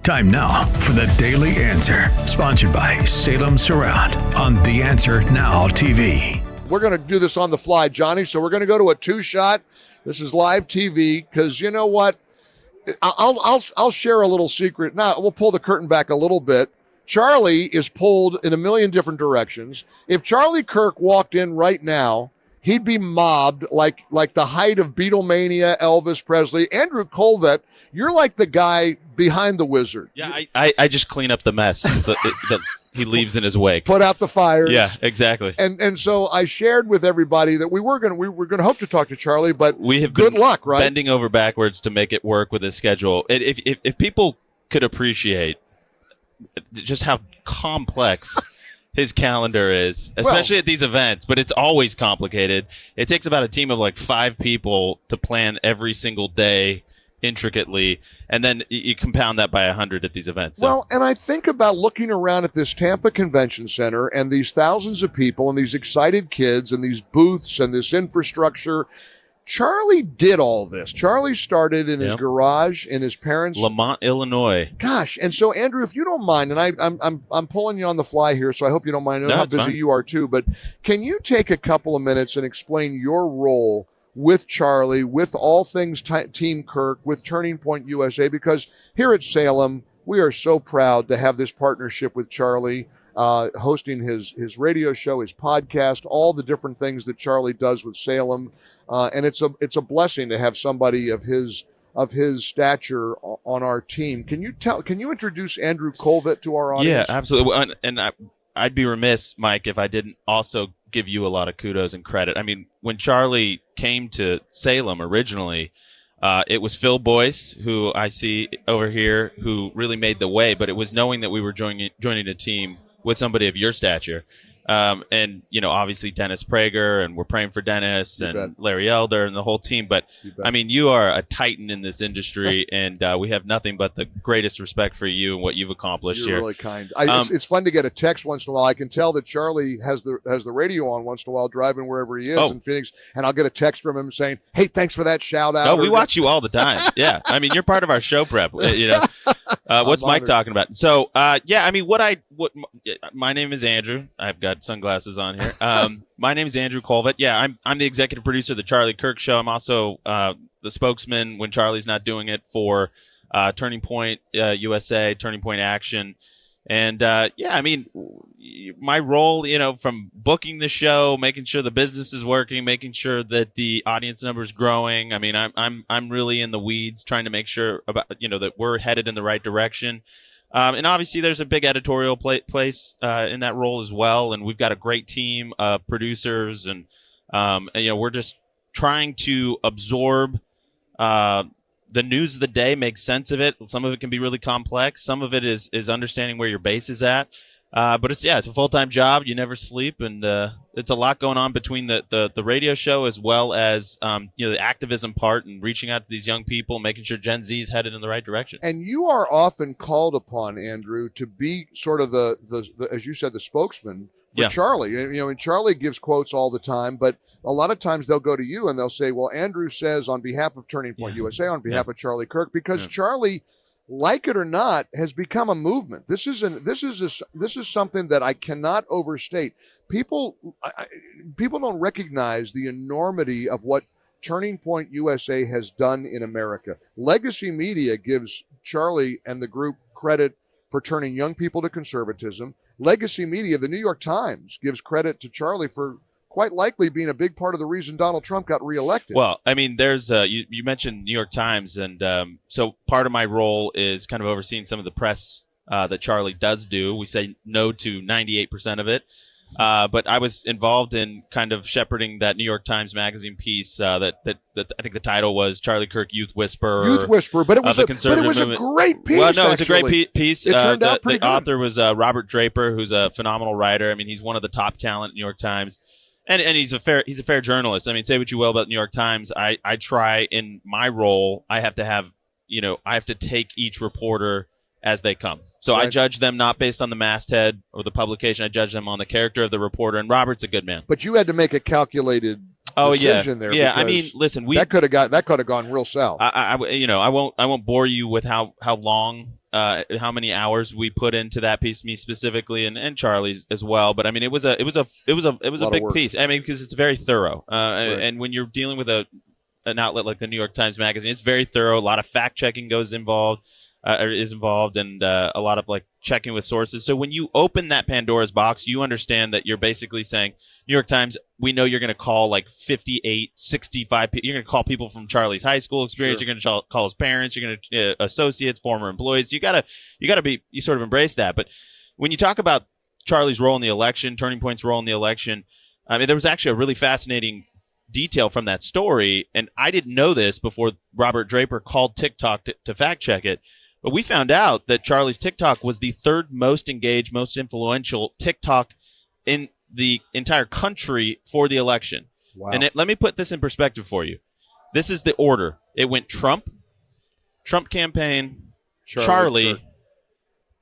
Time now for the Daily Answer, sponsored by Salem Surround on The Answer Now TV. We're going to do this on the fly, Johnny, so we're going to go to a two-shot. This is live TV because you know what? I'll share a little secret. Now, we'll pull the curtain back a little bit. Charlie is pulled in a million different directions. If Charlie Kirk walked in right now, he'd be mobbed like the height of Beatlemania, Elvis Presley. Andrew Kolvet, you're like the guy behind the wizard. Yeah, I just clean up the mess that he leaves in his wake. Put out the fires. Yeah, exactly. And so I shared with everybody that we were going to hope to talk to Charlie, but we have good been luck, right? Bending over backwards to make it work with his schedule. If people could appreciate just how complex his calendar is, especially at these events, but it's always complicated. It takes about a team of like 5 people to plan every single day intricately, and then you compound that by 100 at these events. So. Well, and I think about looking around at this Tampa Convention Center and these thousands of people and these excited kids and these booths and this infrastructure. Charlie did all this. Charlie started in his garage in his parents' Lamont, Illinois. Gosh, and so Andrew, if you don't mind, and I'm pulling you on the fly here, so I hope you don't mind. I know how busy you are too, but can you take a couple of minutes and explain your role with Charlie, with all things Team Kirk, with Turning Point USA? Because here at Salem, we are so proud to have this partnership with Charlie, hosting his radio show, his podcast, all the different things that Charlie does with Salem. And it's a blessing to have somebody of his stature on our team. Can you introduce Andrew Kolvet to our audience? Yeah, absolutely. And I'd be remiss, Mike, if I didn't also give you a lot of kudos and credit. I mean, when Charlie came to Salem originally, it was Phil Boyce, who I see over here, who really made the way, but it was knowing that we were joining a team with somebody of your stature. And, you know, obviously Dennis Prager, and we're praying for Dennis and Larry Elder and the whole team. But, I mean, you are a titan in this industry, and we have nothing but the greatest respect for you and what you've accomplished You're here. Really kind. It's fun to get a text once in a while. I can tell that Charlie has the radio on once in a while driving wherever he is in Phoenix, and I'll get a text from him saying, hey, thanks for that shout out. Oh, we watch you all the time. Yeah. I mean, you're part of our show prep. You know, what's Mike talking about? So, yeah, I mean, my name is Andrew. I've got sunglasses on here. My name is Andrew Kolvet. Yeah, I'm the executive producer of the Charlie Kirk Show. I'm also the spokesman when Charlie's not doing it for Turning Point USA, Turning Point Action. And yeah, I mean, my role, you know, from booking the show, making sure the business is working, making sure that the audience number is growing. I mean, I'm really in the weeds, trying to make sure that we're headed in the right direction. And obviously, there's a big editorial place in that role as well. And we've got a great team of producers, and we're just trying to absorb the news of the day, make sense of it. Some of it can be really complex. Some of it is understanding where your base is at. But it's a full-time job. You never sleep, and it's a lot going on between the radio show as well as the activism part and reaching out to these young people, making sure Gen Z is headed in the right direction. And you are often called upon, Andrew, to be sort of the as you said, the spokesman for Charlie. You know, and Charlie gives quotes all the time, but a lot of times they'll go to you and they'll say, "Well, Andrew says on behalf of Turning Point USA, on behalf of Charlie Kirk," because Charlie, like it or not, has become a movement. This is something that I cannot overstate. People don't recognize the enormity of what Turning Point USA has done in America. Legacy Media gives Charlie and the group credit for turning young people to conservatism. Legacy Media, the New York Times, gives credit to Charlie for quite likely being a big part of the reason Donald Trump got reelected. Well, I mean, there's you mentioned New York Times, and so part of my role is kind of overseeing some of the press that Charlie does do. We say no to 98% of it. But I was involved in kind of shepherding that New York Times Magazine piece that I think the title was Charlie Kirk Youth Whisperer. But it was a great piece. Well, no, it was a great piece. It turned out pretty good. The author was Robert Draper, who's a phenomenal writer. I mean, he's one of the top talent at New York Times. And he's a fair journalist. I mean, say what you will about the New York Times. I try in my role, I have to take each reporter as they come. So right. I judge them not based on the masthead or the publication. I judge them on the character of the reporter. And Robert's a good man. But you had to make a calculated decision there. Yeah, I mean, listen, that could have gone real south. I won't bore you with how long how many hours we put into that piece, me specifically, and Charlie's as well. But I mean, it was a big piece. I mean, because it's very thorough. And when you're dealing with an outlet like the New York Times Magazine, it's very thorough. A lot of fact checking is involved, and a lot of like checking with sources. So when you open that Pandora's box, you understand that you're basically saying, New York Times, we know you're going to call like 58, 65 people. You're going to call people from Charlie's high school experience. Sure. You're going to call his parents. You're going to associates, former employees. You sort of embrace that. But when you talk about Charlie's role in the election, Turning Point's role in the election, I mean, there was actually a really fascinating detail from that story, and I didn't know this before Robert Draper called TikTok to fact check it. But we found out that Charlie's TikTok was the third most engaged, most influential TikTok in the entire country for the election. Wow. And let me put this in perspective for you. This is the order. It went Trump campaign, Charlie,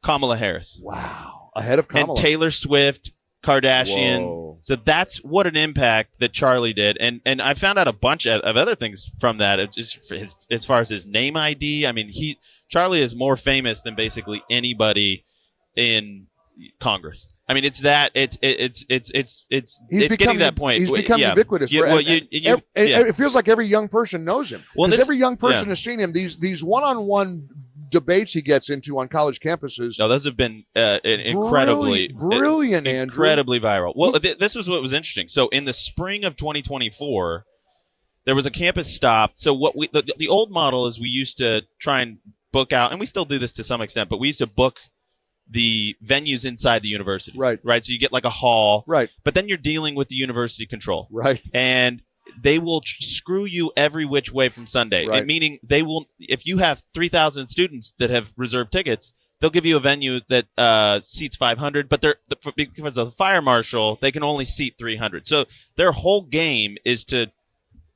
Kamala Harris. Wow. Ahead of Kamala. And Taylor Swift, Kardashian. Whoa. So that's what an impact that Charlie did. And I found out a bunch of other things from that. It's just as far as his name ID. I mean, Charlie is more famous than basically anybody in Congress. I mean, it's getting to that point. He's become ubiquitous. It feels like every young person knows him. Because every young person has seen him. These one-on-one debates he gets into on college campuses. No, those have been incredibly brilliant, incredibly viral. Well, this was what was interesting. So in the spring of 2024, there was a campus stop. So the old model is we used to try and book out, and we still do this to some extent, but we used to book the venues inside the university. Right. So you get like a hall. Right. But then you're dealing with the university control. Right. And they will screw you every which way from Sunday. Right. Meaning they will, if you have 3,000 students that have reserved tickets, they'll give you a venue that seats 500, but because of the fire marshal, they can only seat 300. So their whole game is to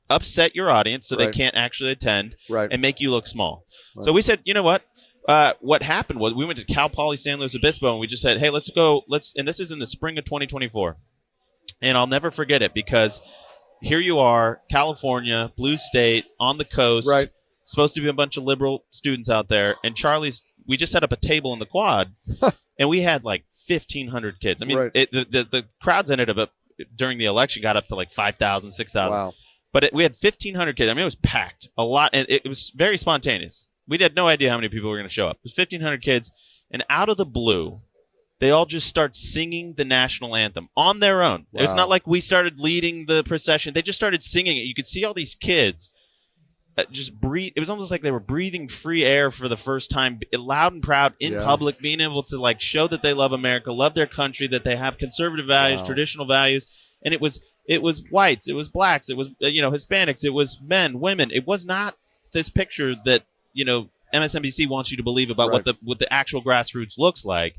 upset your audience so they can't actually attend and make you look small. Right. So we said, you know what? What happened was we went to Cal Poly San Luis Obispo and we just said, hey, let's go. And this is in the spring of 2024. And I'll never forget it because here you are, California, blue state, on the coast, supposed to be a bunch of liberal students out there. And we just set up a table in the quad and we had like 1,500 kids. I mean, the crowds ended up during the election got up to like 5,000, 6,000. Wow. But we had 1,500 kids. I mean, it was packed a lot. And it was very spontaneous. We had no idea how many people were going to show up. It was 1,500 kids. And out of the blue, they all just start singing the national anthem on their own. Wow. It's not like we started leading the procession. They just started singing it. You could see all these kids just breathe. It was almost like they were breathing free air for the first time, loud and proud in public, being able to like show that they love America, love their country, that they have conservative values, traditional values. And it was whites, it was blacks, it was Hispanics, it was men, women. It was not this picture that MSNBC wants you to believe about what the actual grassroots looks like.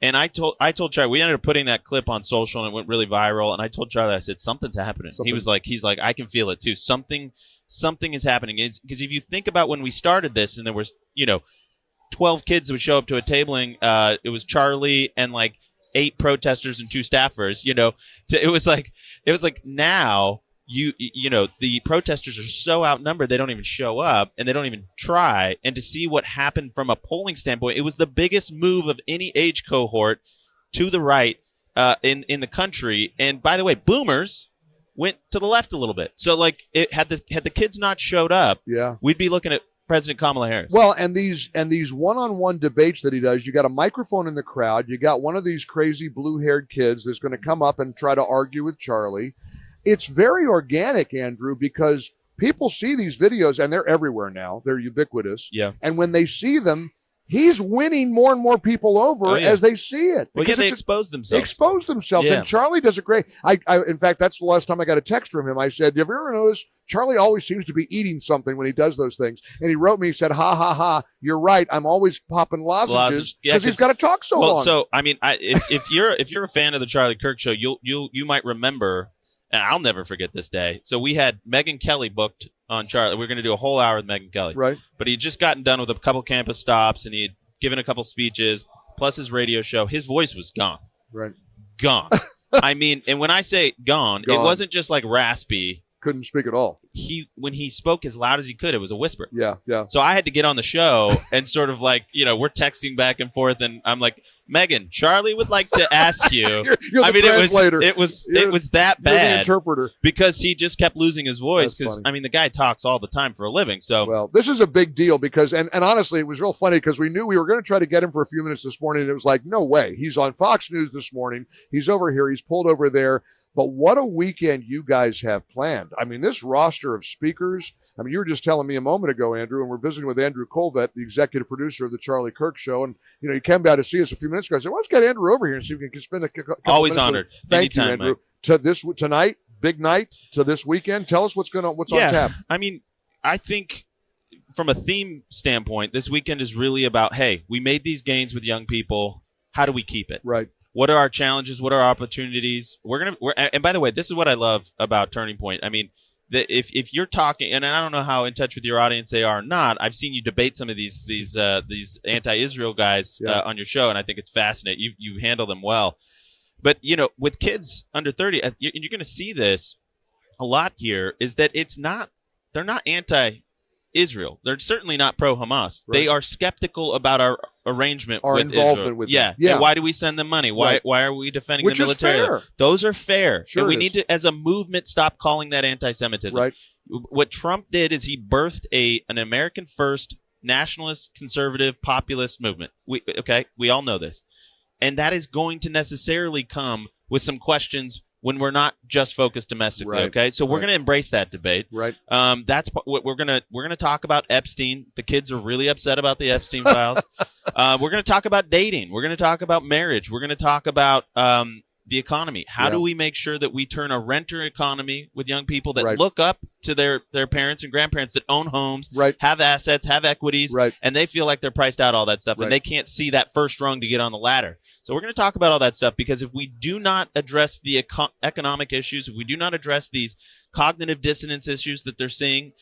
And I told Charlie, we ended up putting that clip on social and it went really viral. And I told Charlie, I said, something's happening. He's like, I can feel it too. Something is happening. Because if you think about when we started this and there was, 12 kids that would show up to a tabling, it was Charlie and like 8 protesters and 2 staffers, it was like now the protesters are so outnumbered they don't even show up and they don't even try. And to see what happened from a polling standpoint, it was the biggest move of any age cohort to the right in the country. And by the way, boomers went to the left a little bit. So like had the kids not showed up, we'd be looking at President Kamala Harris. Well, and these one-on-one debates that he does, you got a microphone in the crowd, you got one of these crazy blue-haired kids that's going to come up and try to argue with Charlie. It's very organic, Andrew, because people see these videos and they're everywhere now. They're ubiquitous. Yeah. And when they see them, he's winning more and more people over as they see it. Well, they expose themselves. Yeah. And Charlie does a great. In fact, that's the last time I got a text from him. I said, have you ever noticed Charlie always seems to be eating something when he does those things? And he wrote me, he said, ha, ha, ha, you're right. I'm always popping lozenges because he's got to talk so long. So, I mean, if you're a fan of the Charlie Kirk show, you might remember, and I'll never forget this day. So we had Megyn Kelly booked on Charlie. We were going to do a whole hour with Megyn Kelly. Right. But he'd just gotten done with a couple campus stops, and he had given a couple speeches, plus his radio show. His voice was gone. Right. Gone. I mean, and when I say gone, it wasn't just like raspy. couldn't speak at all. When he spoke as loud as he could, it was a whisper. Yeah. So I had to get on the show and sort of like, we're texting back and forth, and I'm like, Megan, Charlie would like to ask you. you're the translator. It was that bad. You're the interpreter. Because he just kept losing his voice. Because the guy talks all the time for a living. So well, this is a big deal because, and honestly, it was real funny because we knew we were going to try to get him for a few minutes this morning, and it was like, no way. He's on Fox News this morning. He's over here. He's pulled over there. But what a weekend you guys have planned. I mean, this roster of speakers. I mean, you were just telling me a moment ago, Andrew, and we're visiting with Andrew Kolvet, the executive producer of the Charlie Kirk Show. And, he came by to see us a few minutes ago. I said, well, let's get Andrew over here and see if we can spend a couple Always minutes honored. Thank Anytime, you, Andrew. Mike. Tonight, big night, to this weekend. Tell us what's on tap. I mean, I think from a theme standpoint, this weekend is really about, hey, we made these gains with young people. How do we keep it? Right. What are our challenges? What are our opportunities? And by the way, this is what I love about Turning Point. I mean, if you're talking, and I don't know how in touch with your audience they are or not. I've seen you debate some of these anti-Israel guys on your show, and I think it's fascinating. You handle them well. But with kids under 30, you're going to see this a lot here. Is that they're not anti-Israel. They're certainly not pro-Hamas. Right. They are skeptical about our arrangement our with involvement Israel. with them. Yeah. And why do we send them money? Why are we defending Which the military? is fair. Those are fair. Sure and we is. need to, as a movement, stop calling that anti-Semitism. Right. What Trump did is he birthed an American first nationalist, conservative, populist movement. We all know this. And that is going to necessarily come with some questions when we're not just focused domestically. Right. Okay. So we're going to embrace that debate. Right. That's what we're going to talk about. Epstein. The kids are really upset about the Epstein files. We're going to talk about dating. We're going to talk about marriage. We're going to talk about the economy. How do we make sure that we turn a renter economy with young people that look up to their parents and grandparents that own homes, have assets, have equities, and they feel like they're priced out, all that stuff, and they can't see that first rung to get on the ladder. So we're going to talk about all that stuff because if we do not address the economic issues, if we do not address these cognitive dissonance issues that they're seeing,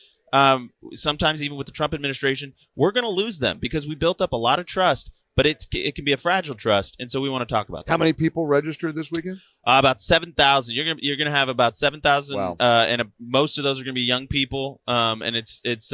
sometimes even with the Trump administration, we're going to lose them because we built up a lot of trust, but it can be a fragile trust, and so we want to talk about that. How many people registered this weekend? About 7,000. You're gonna have about 7,000, wow. And most of those are gonna be young people. And it's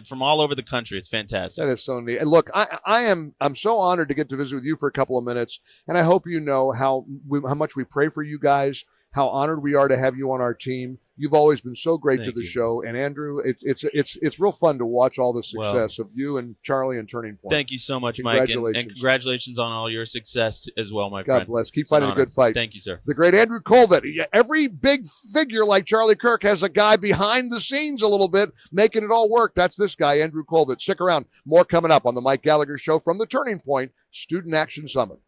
from all over the country. It's fantastic. That is so neat. And look, I'm so honored to get to visit with you for a couple of minutes, and I hope you know how much we pray for you guys. How honored we are to have you on our team. You've always been so great to the show. And Andrew, it's real fun to watch all the success of you and Charlie and Turning Point. Thank you so much, Mike. And congratulations on all your success as well, my friend. God bless. Keep fighting a good fight. Thank you, sir. The great Andrew Kolvet. Every big figure like Charlie Kirk has a guy behind the scenes a little bit, making it all work. That's this guy, Andrew Kolvet. Stick around. More coming up on the Mike Gallagher Show from the Turning Point Student Action Summit.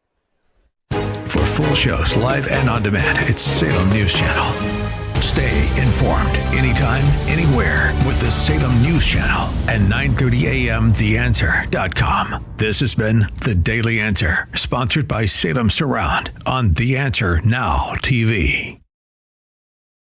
For full shows, live and on demand, it's Salem News Channel. Stay informed anytime, anywhere with the Salem News Channel at 9:30 a.m. TheAnswer.com. This has been The Daily Answer, sponsored by Salem Surround on The Answer Now TV.